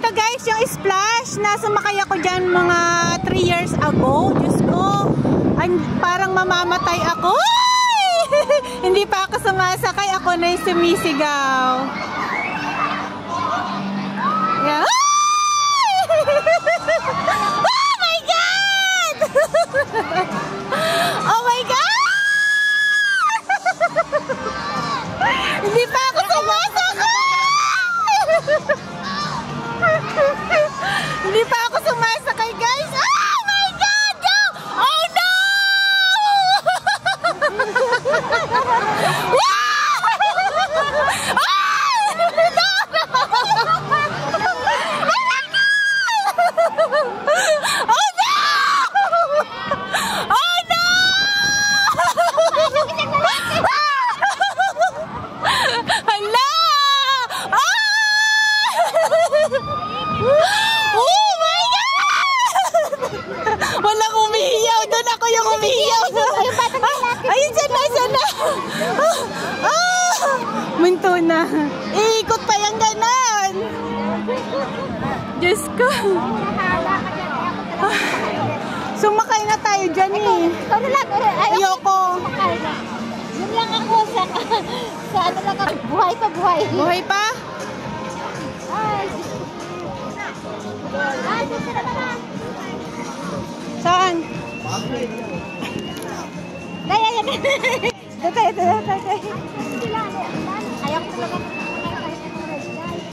Ito guys, yung splash na sumakay ako dyan mga 3 years ago. Diyos ko, parang mamamatay ako. Hindi pa ako sumasakay, ako na yung sumisigaw. Yeah. Oh my God! Oh my God! Hindi pa ako sumasakay! Hindi pa ako sumasakay, guys! Oh my God! Go! Oh no! Ayun, sana. Minto na. Iikot pa yung ganon. Diyos ko. Sumakay na tayo dyan eh. Ayoko. Yun lang ako sa ano lang ako. Buhay pa, buhay. Buhay pa? Ay, dito na naman. Saan? Daya, yan. Dito. Ayaw ko talaga.